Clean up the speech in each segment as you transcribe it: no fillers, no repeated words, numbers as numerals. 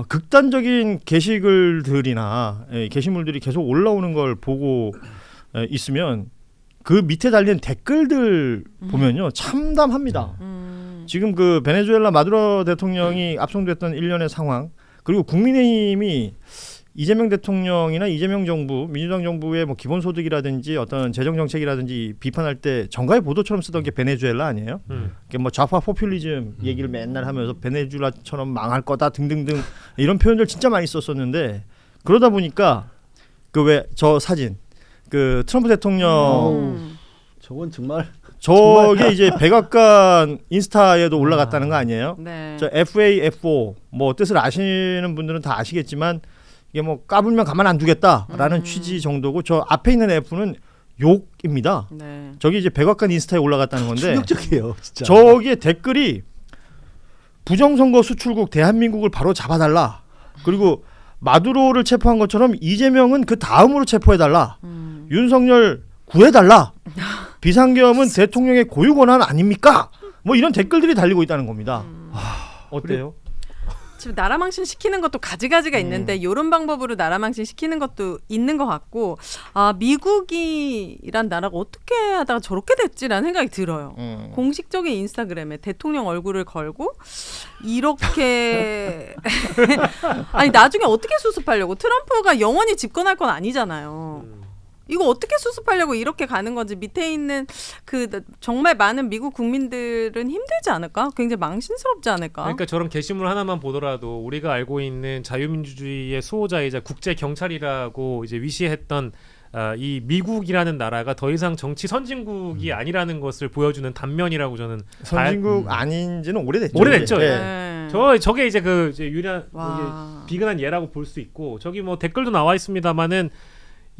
극단적인 게시글들이나 게시물들이 계속 올라오는 걸 보고 있으면 그 밑에 달린 댓글들 보면요 참담합니다. 지금 그 베네수엘라 마두로 대통령이 압송됐던 일련의 상황, 그리고 국민의힘이 이재명 대통령이나 이재명 정부, 민주당 정부의 뭐 기본소득이라든지 어떤 재정 정책이라든지 비판할 때 정가의 보도처럼 쓰던 게 베네수엘라 아니에요? 뭐 좌파 포퓰리즘 얘기를 맨날 하면서 베네수엘라처럼 망할 거다 등등등 이런 표현들 진짜 많이 썼었는데, 그러다 보니까 그 왜 저 사진 그 트럼프 대통령 저건 정말 저게 이제 백악관 인스타에도 올라갔다는 거 아니에요? 네. 저 FAFO 뭐 뜻을 아시는 분들은 다 아시겠지만 이게 뭐 까불면 가만 안 두겠다라는 취지 정도고, 저 앞에 있는 F는 욕입니다. 네. 저기 이제 백악관 인스타에 올라갔다는 건데 충격적이에요, 진짜. 저기에 댓글이 부정선거 수출국 대한민국을 바로 잡아달라. 그리고 마두로를 체포한 것처럼 이재명은 그 다음으로 체포해달라. 윤석열 구해달라. 비상계엄은 대통령의 고유 권한 아닙니까? 뭐 이런 댓글들이 달리고 있다는 겁니다. 어때요? 지금 나라 망신 시키는 것도 가지가지가 있는데 이런 방법으로 나라 망신 시키는 것도 있는 것 같고, 미국이란 나라가 어떻게 하다가 저렇게 됐지라는 생각이 들어요. 공식적인 인스타그램에 대통령 얼굴을 걸고 이렇게 아니 나중에 어떻게 수습하려고, 트럼프가 영원히 집권할 건 아니잖아요. 이거 어떻게 수습하려고 이렇게 가는 건지 밑에 있는 그 정말 많은 미국 국민들은 힘들지 않을까? 굉장히 망신스럽지 않을까? 그러니까 저런 게시물 하나만 보더라도 우리가 알고 있는 자유민주주의의 수호자이자 국제 경찰이라고 이제 위시했던 이 미국이라는 나라가 더 이상 정치 선진국이 아니라는 것을 보여주는 단면이라고 저는 선진국 아닌지는 오래됐죠. 오래됐죠. 네. 저게 이제 그 이제 유리한 비근한 예라고 볼 수 있고, 저기 뭐 댓글도 나와 있습니다만은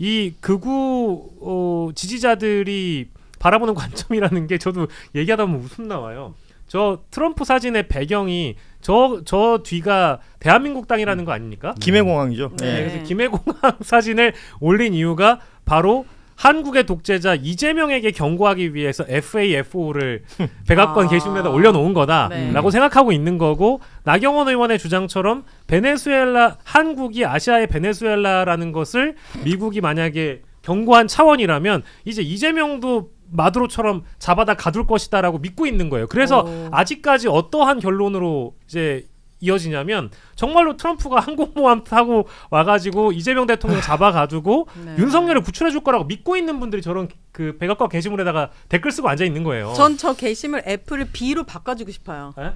이 극우 지지자들이 바라보는 관점이라는 게 저도 얘기하다 보면 웃음 나와요. 저 트럼프 사진의 배경이 저 뒤가 대한민국 땅이라는 거 아닙니까? 김해공항이죠. 네. 그래서 김해공항 사진을 올린 이유가 바로 한국의 독재자 이재명에게 경고하기 위해서 FAFO를 백악관 게시물에다 올려놓은 거다라고 생각하고 있는 거고, 나경원 의원의 주장처럼 베네수엘라, 한국이 아시아의 베네수엘라라는 것을 미국이 만약에 경고한 차원이라면 이제 이재명도 마두로처럼 잡아다 가둘 것이다라고 믿고 있는 거예요. 그래서 아직까지 어떠한 결론으로 이제 이어지냐면 정말로 트럼프가 항공모함 타고 와가지고 이재명 대통령 잡아가지고 윤석열을 구출해줄 거라고 믿고 있는 분들이 저런 그 백악관 게시물에다가 댓글 쓰고 앉아 있는 거예요. 전 저 게시물 F를 B로 바꿔주고 싶어요. 에?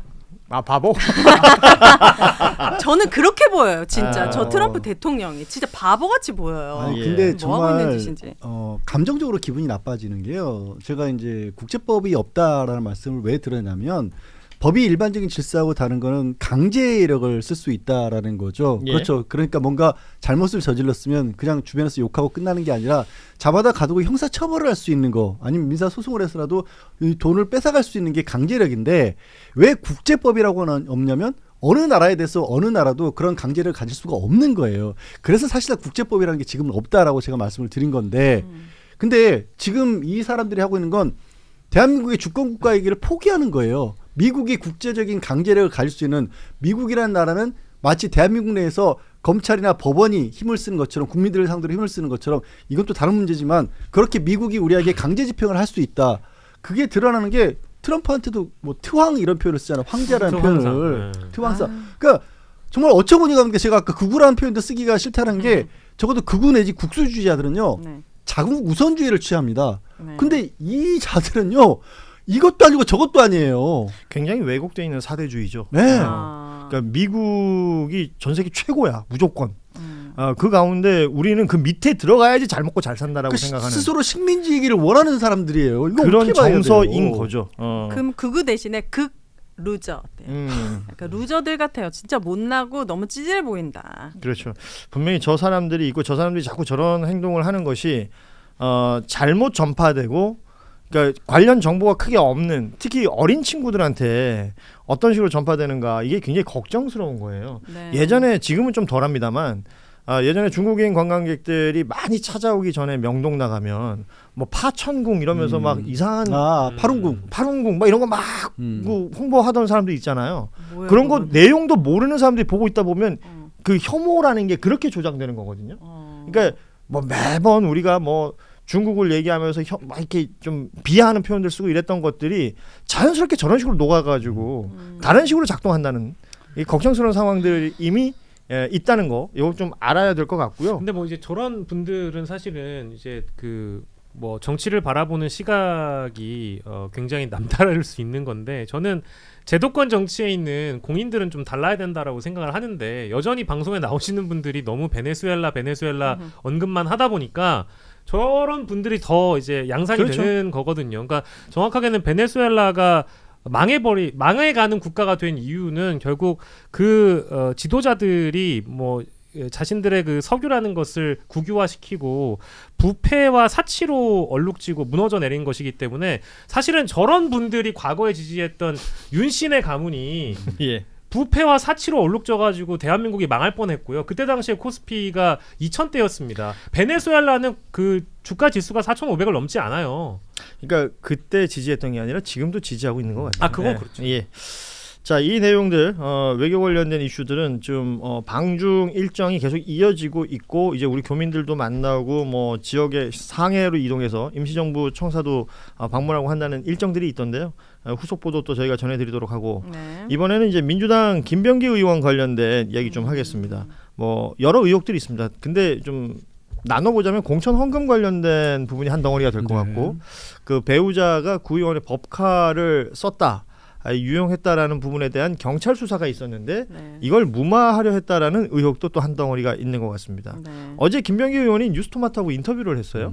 바보? 저는 그렇게 보여요, 진짜. 저 트럼프 대통령이 진짜 바보같이 보여요. 아니, 근데 뭐 하고 있는 정말 짓인지. 감정적으로 기분이 나빠지는 게요. 제가 이제 국제법이 없다라는 말씀을 왜 드렸냐면, 법이 일반적인 질서하고 다른 거는 강제력을 쓸 수 있다라는 거죠. 예. 그렇죠. 그러니까 뭔가 잘못을 저질렀으면 그냥 주변에서 욕하고 끝나는 게 아니라 잡아다 가두고 형사 처벌을 할 수 있는 거, 아니면 민사 소송을 해서라도 이 돈을 뺏어갈 수 있는 게 강제력인데, 왜 국제법이라고는 없냐면 어느 나라에 대해서 어느 나라도 그런 강제력을 가질 수가 없는 거예요. 그래서 사실상 국제법이라는 게 지금은 없다라고 제가 말씀을 드린 건데, 근데 지금 이 사람들이 하고 있는 건 대한민국의 주권국가 얘기를 포기하는 거예요. 미국이 국제적인 강제력을 가질 수 있는, 미국이라는 나라는 마치 대한민국 내에서 검찰이나 법원이 힘을 쓰는 것처럼, 국민들을 상대로 힘을 쓰는 것처럼, 이건 또 다른 문제지만 그렇게 미국이 우리에게 강제 집행을 할 수 있다. 그게 드러나는 게 트럼프한테도 뭐 트황 이런 표현을 쓰잖아요. 황제라는 표현을. 트황사. 그러니까 정말 어처구니가 없는 게, 제가 아까 극우라는 표현도 쓰기가 싫다는 게, 적어도 극우 내지 국수주의자들은요 자국 우선주의를 취합니다. 근데 이 자들은요 이것도 아니고 저것도 아니에요. 굉장히 왜곡되어 있는 사대주의죠. 네. 그러니까 미국이 전 세계 최고야, 무조건. 그 가운데 우리는 그 밑에 들어가야지 잘 먹고 잘 산다라고 생각하는, 스스로 식민지이기를 원하는 사람들이에요. 이거 그런 어떻게 봐야 정서인 돼요? 거죠. 그럼 극우 대신에 극 루저 어때요? 약간 루저들 같아요. 진짜 못나고 너무 찌질해 보인다. 그렇죠. 분명히 저 사람들이 있고, 저 사람들이 자꾸 저런 행동을 하는 것이 잘못 전파되고, 그러니까 관련 정보가 크게 없는, 특히 어린 친구들한테 어떤 식으로 전파되는가, 이게 굉장히 걱정스러운 거예요. 네. 예전에, 지금은 좀 덜합니다만 예전에 중국인 관광객들이 많이 찾아오기 전에 명동 나가면 뭐 파천궁 이러면서 막 이상한 파룬궁 막 이런 거 막 홍보하던 사람들 있잖아요. 뭐야, 그런 거 그거는? 내용도 모르는 사람들이 보고 있다 보면 그 혐오라는 게 그렇게 조장되는 거거든요. 그러니까 뭐 매번 우리가 뭐 중국을 얘기하면서 막 이렇게 좀 비하하는 표현들 쓰고 이랬던 것들이 자연스럽게 저런 식으로 녹아가지고 다른 식으로 작동한다는 이 걱정스러운 상황들이 이미 있다는 거 이거 좀 알아야 될 것 같고요. 근데 뭐 이제 저런 분들은 사실은 이제 그 뭐 정치를 바라보는 시각이 굉장히 남다를 수 있는 건데 저는 제도권 정치에 있는 공인들은 좀 달라야 된다라고 생각을 하는데 여전히 방송에 나오시는 분들이 너무 베네수엘라 언급만 하다 보니까 저런 분들이 더 이제 양산이 그렇죠. 되는 거거든요. 그러니까 정확하게는 베네수엘라가 망해가는 국가가 된 이유는 결국 그 지도자들이 뭐 자신들의 그 석유라는 것을 국유화시키고 부패와 사치로 얼룩지고 무너져 내린 것이기 때문에 사실은 저런 분들이 과거에 지지했던 윤신의 가문이 예. 부패와 사치로 얼룩져가지고 대한민국이 망할 뻔했고요. 그때 당시에 코스피가 2,000대였습니다. 베네수엘라는 그 주가 지수가 4,500을 넘지 않아요. 그러니까 그때 지지했던 게 아니라 지금도 지지하고 있는 것 같아요. 아, 그건 그렇죠. 예. 자, 이 내용들 외교 관련된 이슈들은 좀 방중 일정이 계속 이어지고 있고 이제 우리 교민들도 만나고 뭐 지역의 상해로 이동해서 임시정부 청사도 방문하고 한다는 일정들이 있던데요. 후속 보도 또 저희가 전해드리도록 하고 네. 이번에는 이제 민주당 김병기 의원 관련된 이야기 좀 하겠습니다. 뭐 여러 의혹들이 있습니다. 근데 좀 나눠보자면 공천 헌금 관련된 부분이 한 덩어리가 될 것 같고 그 배우자가 구의원의 법카를 썼다. 유용했다라는 부분에 대한 경찰 수사가 있었는데 네. 이걸 무마하려 했다라는 의혹도 또 한 덩어리가 있는 것 같습니다. 네. 어제 김병기 의원이 뉴스토마토하고 인터뷰를 했어요.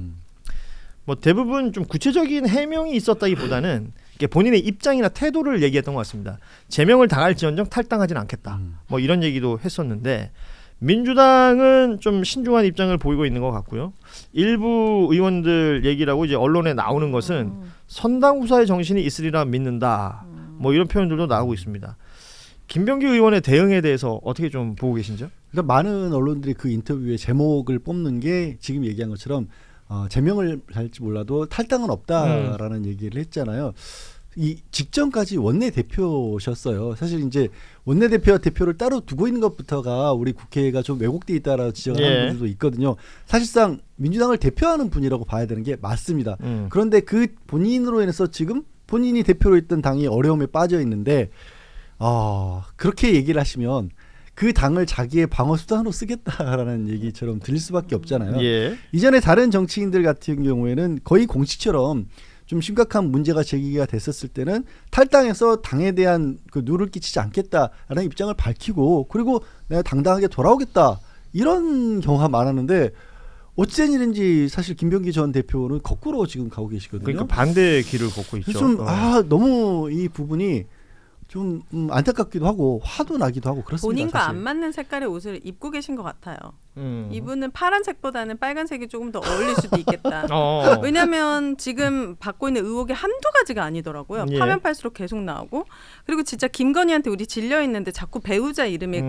뭐 대부분 좀 구체적인 해명이 있었다기보다는 이게 본인의 입장이나 태도를 얘기했던 것 같습니다. 제명을 당할지언정 탈당하진 않겠다. 뭐 이런 얘기도 했었는데 민주당은 좀 신중한 입장을 보이고 있는 것 같고요. 일부 의원들 얘기라고 이제 언론에 나오는 것은 선당 후사의 정신이 있으리라 믿는다. 뭐 이런 표현들도 나오고 있습니다. 김병기 의원의 대응에 대해서 어떻게 좀 보고 계신지요? 그러니까 많은 언론들이 그 인터뷰의 제목을 뽑는 게 지금 얘기한 것처럼 제명을 할지 몰라도 탈당은 없다라는 얘기를 했잖아요. 이 직전까지 원내 대표셨어요. 사실 이제 원내 대표와 대표를 따로 두고 있는 것부터가 우리 국회가 좀 왜곡돼 있다라고 지적을 하는 분들도 있거든요. 사실상 민주당을 대표하는 분이라고 봐야 되는 게 맞습니다. 그런데 그 본인으로 인해서 지금 본인이 대표로 있던 당이 어려움에 빠져 있는데 그렇게 얘기를 하시면 그 당을 자기의 방어 수단으로 쓰겠다라는 얘기처럼 들릴 수밖에 없잖아요. 예. 이전에 다른 정치인들 같은 경우에는 거의 공식처럼 좀 심각한 문제가 제기가 됐었을 때는 탈당해서 당에 대한 그 누를 끼치지 않겠다라는 입장을 밝히고 그리고 내가 당당하게 돌아오겠다 이런 경우가 많았는데 어찌된 일인지 사실 김병기 전 대표는 거꾸로 지금 가고 계시거든요. 그러니까 반대의 길을 걷고 있죠. 좀 너무 이 부분이 좀 안타깝기도 하고 화도 나기도 하고 그렇습니다. 본인과 사실. 안 맞는 색깔의 옷을 입고 계신 것 같아요. 이분은 파란색보다는 빨간색이 조금 더 어울릴 수도 있겠다. 왜냐하면 지금 받고 있는 의혹이 한두 가지가 아니더라고요. 예. 파면 팔수록 계속 나오고 그리고 진짜 김건희한테 우리 질려 있는데 자꾸 배우자 이름이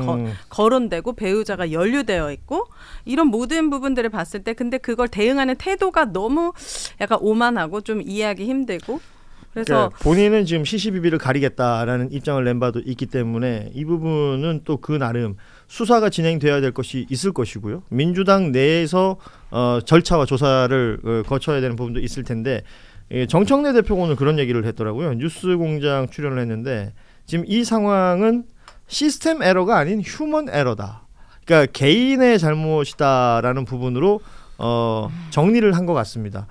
거론되고 배우자가 연루되어 있고 이런 모든 부분들을 봤을 때 근데 그걸 대응하는 태도가 너무 약간 오만하고 좀 이해하기 힘들고 그래서 그러니까 본인은 지금 시시비비를 가리겠다라는 입장을 낸 바도 있기 때문에 이 부분은 또 그 나름 수사가 진행돼야 될 것이 있을 것이고요. 민주당 내에서 절차와 조사를 거쳐야 되는 부분도 있을 텐데 정청래 대표가 오늘 그런 얘기를 했더라고요. 뉴스공장 출연을 했는데 지금 이 상황은 시스템 에러가 아닌 휴먼 에러다. 그러니까 개인의 잘못이다라는 부분으로 정리를 한 것 같습니다.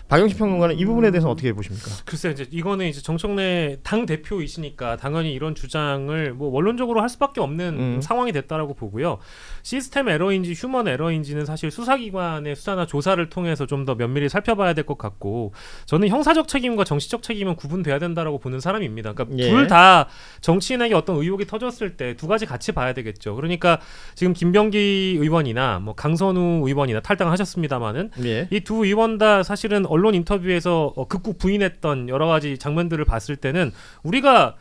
박영식 평론가는 이 부분에 대해서 어떻게 보십니까? 글쎄요, 이제 이거는 이제 정청래 당 대표이시니까 당연히 이런 주장을 뭐 원론적으로 할 수밖에 없는 상황이 됐다라고 보고요. 시스템 에러인지 휴먼 에러인지는 사실 수사기관의 수사나 조사를 통해서 좀 더 면밀히 살펴봐야 될 것 같고, 저는 형사적 책임과 정치적 책임은 구분돼야 된다라고 보는 사람입니다. 그러니까 둘 다 정치인에게 어떤 의혹이 터졌을 때 두 가지 같이 봐야 되겠죠. 그러니까 지금 김병기 의원이나 뭐 강선우 의원이나 탈당하셨습니다만은 이 두 의원 다 사실은 언론 인터뷰에서 극구 부인했던 여러 가지 장면들을 봤을 때는 우리가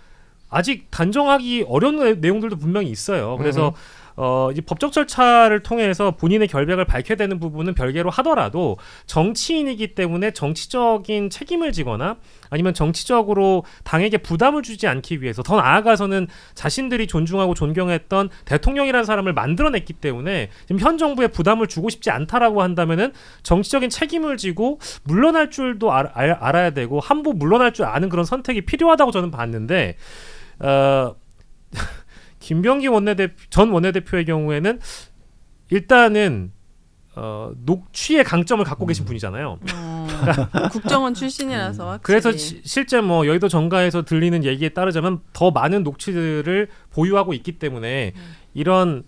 아직 단정하기 어려운 내용들도 분명히 있어요. 그래서 이제 법적 절차를 통해서 본인의 결백을 밝혀야 되는 부분은 별개로 하더라도 정치인이기 때문에 정치적인 책임을 지거나 아니면 정치적으로 당에게 부담을 주지 않기 위해서 더 나아가서는 자신들이 존중하고 존경했던 대통령이라는 사람을 만들어냈기 때문에 지금 현 정부에 부담을 주고 싶지 않다라고 한다면은 정치적인 책임을 지고 물러날 줄도 알아야 되고 한부 물러날 줄 아는 그런 선택이 필요하다고 저는 봤는데 김병기 전 원내대표의 경우에는 일단은 녹취의 강점을 갖고 계신 분이잖아요. 국정원 출신이라서 확실히. 그래서 실제 뭐 여의도 정가에서 들리는 얘기에 따르자면 더 많은 녹취들을 보유하고 있기 때문에 이런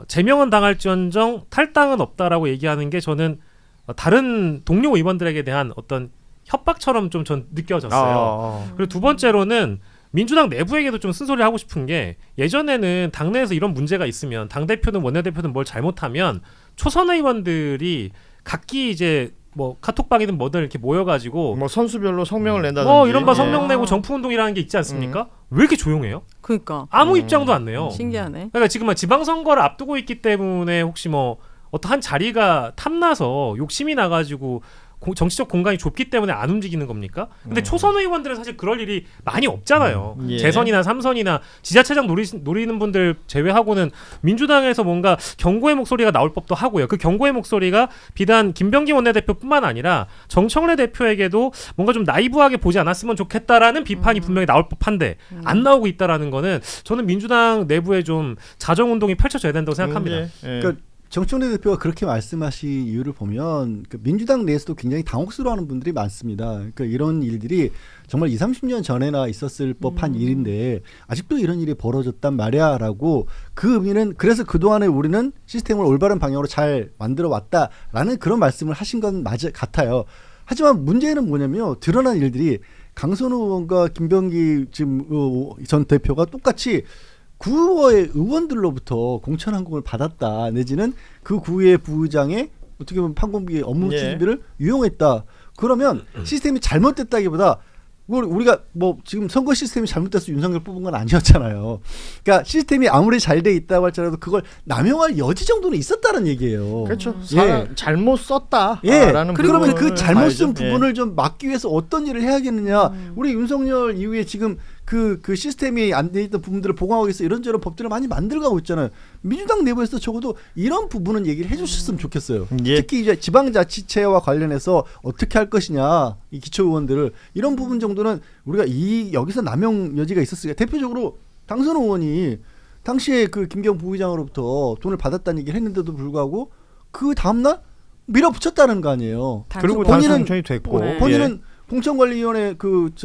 제명은 당할지언정 탈당은 없다라고 얘기하는 게 저는 다른 동료 의원들에게 대한 어떤 협박처럼 좀 전 느껴졌어요. 그리고 두 번째로는 민주당 내부에게도 좀 쓴소리를 하고 싶은 게 예전에는 당내에서 이런 문제가 있으면 당대표든 원내대표든 뭘 잘못하면 초선 의원들이 각기 이제 뭐 카톡방이든 뭐든 이렇게 모여가지고 뭐 선수별로 성명을 낸다든지 이런 바 성명 내고 정풍운동이라는 게 있지 않습니까? 왜 이렇게 조용해요? 그러니까 아무 입장도 안 내요. 신기하네. 그러니까 지금 지방선거를 앞두고 있기 때문에 혹시 뭐 어떤 한 자리가 탐나서 욕심이 나가지고 정치적 공간이 좁기 때문에 안 움직이는 겁니까? 근데 초선 의원들은 사실 그럴 일이 많이 없잖아요. 예. 재선이나 삼선이나 지자체장 노리는 분들 제외하고는 민주당에서 뭔가 경고의 목소리가 나올 법도 하고요. 그 경고의 목소리가 비단 김병기 원내대표뿐만 아니라 정청래 대표에게도 뭔가 좀 나이브하게 보지 않았으면 좋겠다라는 비판이 분명히 나올 법한데 안 나오고 있다라는 거는 저는 민주당 내부에 좀 자정운동이 펼쳐져야 된다고 생각합니다. 예. 그러니까 정청래 대표가 그렇게 말씀하신 이유를 보면 민주당 내에서도 굉장히 당혹스러워하는 분들이 많습니다. 그러니까 이런 일들이 정말 20, 30년 전에나 있었을 법한 일인데 아직도 이런 일이 벌어졌단 말이야라고 그 의미는 그래서 그동안에 우리는 시스템을 올바른 방향으로 잘 만들어 왔다라는 그런 말씀을 하신 건 같아요. 하지만 문제는 뭐냐면요. 드러난 일들이 강선우 의원과 김병기 지금 전 대표가 똑같이 구의 의원들로부터 공천항공을 받았다 내지는 그 구의 부의장의 어떻게 보면 판공비 업무 추진비를 유용했다. 그러면 시스템이 잘못됐다기보다 우리가 뭐 지금 선거 시스템이 잘못돼서 윤석열 뽑은 건 아니었잖아요. 그러니까 시스템이 아무리 잘 돼 있다고 할지라도 그걸 남용할 여지 정도는 있었다는 얘기예요. 그렇죠. 예. 잘못 썼다. 예. 라는 그러면 그 잘못 쓴 봐야죠. 부분을 좀 막기 위해서 어떤 일을 해야겠느냐. 우리 윤석열 이후에 지금 그 시스템이 안 돼 있던 부분들을 보강하기 위해서 이런저런 법들을 많이 만들어가고 있잖아요. 민주당 내부에서 적어도 이런 부분은 얘기를 해주셨으면 좋겠어요. 예. 특히 이제 지방자치체와 관련해서 어떻게 할 것이냐, 이 기초의원들을 이런 부분 정도는 우리가 여기서 남용 여지가 있었으니까 대표적으로 당선 의원이 당시에 그 김경 부의장으로부터 돈을 받았다는 얘기를 했는데도 불구하고 그 다음날 밀어붙였다는 거 아니에요. 그리고 본인은- 단순 공천이 됐고 네. 본인은 공천관리위원회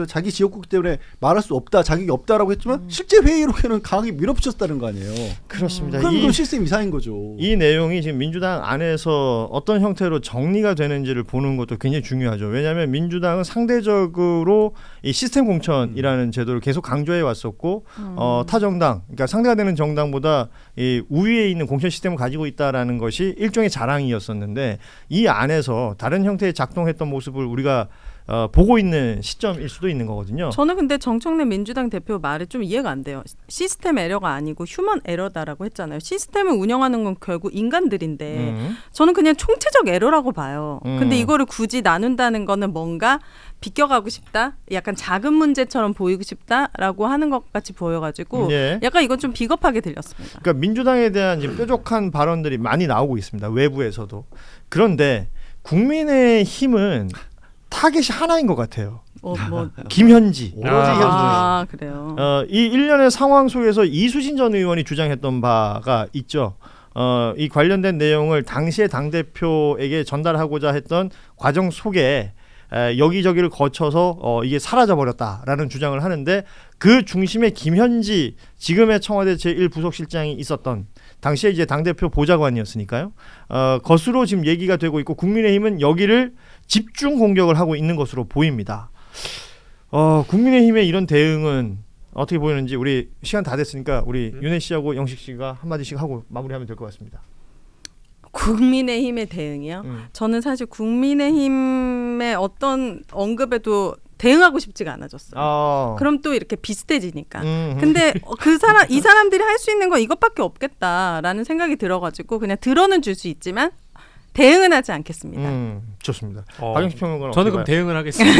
자기 지역구기 때문에 말할 수 없다, 자격이 없다라고 했지만 실제 회의록에는 강하게 밀어붙였다는 거 아니에요. 그렇습니다. 그럼 이 그건 시스템 이상인 거죠. 이 내용이 지금 민주당 안에서 어떤 형태로 정리가 되는지를 보는 것도 굉장히 중요하죠. 왜냐하면 민주당은 상대적으로 이 시스템 공천이라는 제도를 계속 강조해 왔었고 타 정당, 그러니까 상대가 되는 정당보다 이 우위에 있는 공천 시스템을 가지고 있다라는 것이 일종의 자랑이었었는데 이 안에서 다른 형태의 작동했던 모습을 우리가 보고 있는 시점일 수도 있는 거거든요. 저는 근데 정청래 민주당 대표 말이 좀 이해가 안 돼요. 시스템 에러가 아니고 휴먼 에러다라고 했잖아요. 시스템을 운영하는 건 결국 인간들인데 저는 그냥 총체적 에러라고 봐요. 근데 이거를 굳이 나눈다는 거는 뭔가 비껴가고 싶다? 약간 작은 문제처럼 보이고 싶다라고 하는 것 같이 보여가지고 예. 약간 이건 좀 비겁하게 들렸습니다. 그러니까 민주당에 대한 지금 뾰족한 발언들이 많이 나오고 있습니다. 외부에서도. 그런데 국민의힘은 타겟이 하나인 것 같아요. 김현지. 오로지 아, 그래요. 이 일련의 상황 속에서 이수진 전 의원이 주장했던 바가 있죠. 이 관련된 내용을 당시의 당대표에게 전달하고자 했던 과정 속에 여기저기를 거쳐서 이게 사라져버렸다라는 주장을 하는데 그 중심에 김현지 지금의 청와대 제1부속실장이 있었던 당시에 이제 당대표 보좌관이었으니까요. 것으로 지금 얘기가 되고 있고 국민의힘은 여기를 집중 공격을 하고 있는 것으로 보입니다. 국민의힘의 이런 대응은 어떻게 보이는지 우리 시간 다 됐으니까 우리 윤혜 씨하고 영식 씨가 한마디씩 하고 마무리하면 될 것 같습니다. 국민의힘의 대응이요? 저는 사실 국민의힘의 어떤 언급에도 대응하고 싶지가 않아졌어요. 그럼 또 이렇게 비슷해지니까. 음. 근데 이 사람들이 할 수 있는 건 이것밖에 없겠다라는 생각이 들어가지고 그냥 들어는 줄 수 있지만 대응은 하지 않겠습니다. 좋습니다. 박영식 평론가는 저는 그럼 대응을 하겠습니다.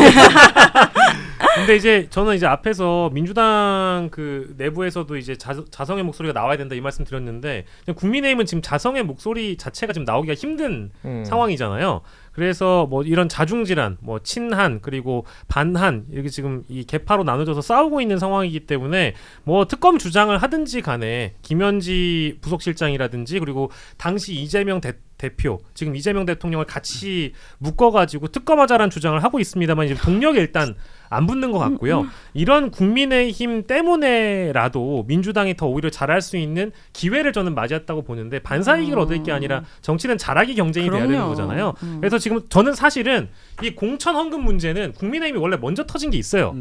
근데 이제 저는 이제 앞에서 민주당 그 내부에서도 이제 자성의 목소리가 나와야 된다 이 말씀 드렸는데 국민의힘은 지금 자성의 목소리 자체가 지금 나오기가 힘든 상황이잖아요. 그래서 뭐 이런 자중질환, 뭐 친한 그리고 반한 이렇게 지금 이 개파로 나눠져서 싸우고 있는 상황이기 때문에 뭐 특검 주장을 하든지 간에 김현지 부속실장이라든지 그리고 당시 이재명 대표 지금 이재명 대통령을 같이 묶어가지고 특검하자라는 주장을 하고 있습니다만 이제 동력이 일단 안 붙는 것 같고요. 이런 국민의힘 때문에라도 민주당이 더 오히려 잘할 수 있는 기회를 저는 맞이했다고 보는데 반사이익을 얻을 게 아니라 정치는 잘하기 경쟁이 돼야 되는 거잖아요. 그래서 지금 저는 사실은 이 공천 헌금 문제는 국민의힘이 원래 먼저 터진 게 있어요.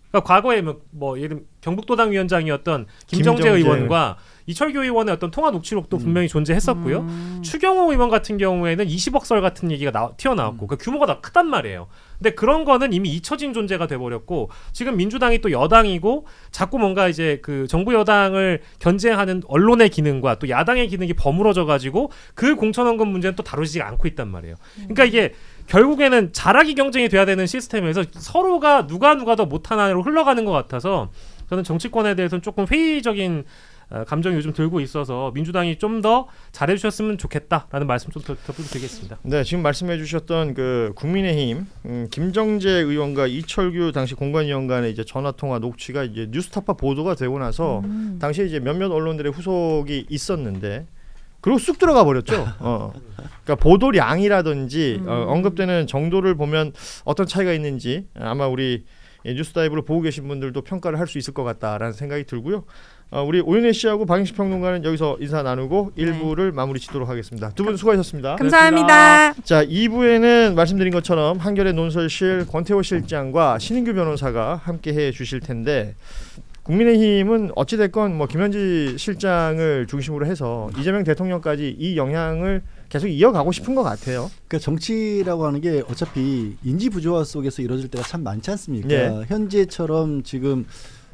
그러니까 과거에 뭐 예를 경북도당 위원장이었던 김정재 의원과 이철규 의원의 어떤 통화 녹취록도 분명히 존재했었고요. 추경호 의원 같은 경우에는 20억 설 같은 얘기가 튀어나왔고 그 규모가 더 크단 말이에요. 근데 그런 거는 이미 잊혀진 존재가 돼버렸고 지금 민주당이 또 여당이고 자꾸 뭔가 이제 그 정부 여당을 견제하는 언론의 기능과 또 야당의 기능이 버무러져 가지고 그 공천헌금 문제는 또 다루지 않고 있단 말이에요. 그러니까 이게 결국에는 잘하기 경쟁이 돼야 되는 시스템에서 서로가 누가 더 못하나로 흘러가는 것 같아서 저는 정치권에 대해서는 조금 회의적인 감정이 요즘 들고 있어서 민주당이 좀 더 잘해주셨으면 좋겠다라는 말씀 좀 드리겠습니다. 네, 지금 말씀해주셨던 그 국민의힘 김정재 의원과 이철규 당시 공관위원 간의 이제 전화 통화 녹취가 이제 뉴스타파 보도가 되고 나서 당시에 이제 몇몇 언론들의 후속이 있었는데 그리고 쑥 들어가 버렸죠. 그러니까 보도량이라든지 언급되는 정도를 보면 어떤 차이가 있는지 아마 우리 뉴스다이브를 보고 계신 분들도 평가를 할 수 있을 것 같다라는 생각이 들고요. 우리 오윤혜 씨하고 박영식 평론가는 여기서 인사 나누고 1부를 마무리 짓도록 하겠습니다. 두 분 수고하셨습니다. 감사합니다. 자, 2부에는 말씀드린 것처럼 한겨레 논설실 권태호 실장과 신인규 변호사가 함께해 주실 텐데 국민의힘은 어찌됐건 뭐 김현지 실장을 중심으로 해서 이재명 대통령까지 이 영향을 계속 이어가고 싶은 것 같아요. 그러니까 정치라고 하는 게 어차피 인지 부조화 속에서 이루어질 때가 참 많지 않습니까? 예. 현재처럼 지금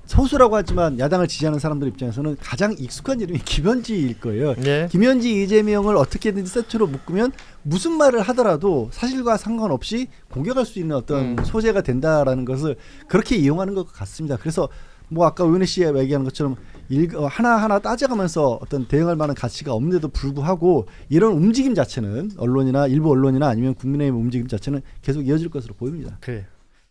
소수라고 하지만 야당을 지지하는 사람들 입장에서는 가장 익숙한 이름이 김현지일 거예요. 예. 김현지 이재명을 어떻게든 세트로 묶으면 무슨 말을 하더라도 사실과 상관없이 공격할 수 있는 어떤 소재가 된다라는 것을 그렇게 이용하는 것 같습니다. 그래서 뭐 아까 오윤혜 씨가 얘기하는 것처럼 하나하나 따져가면서 어떤 대응할 만한 가치가 없는데도 불구하고 이런 움직임 자체는 언론이나 일부 언론이나 아니면 국민의힘 움직임 자체는 계속 이어질 것으로 보입니다. 그래.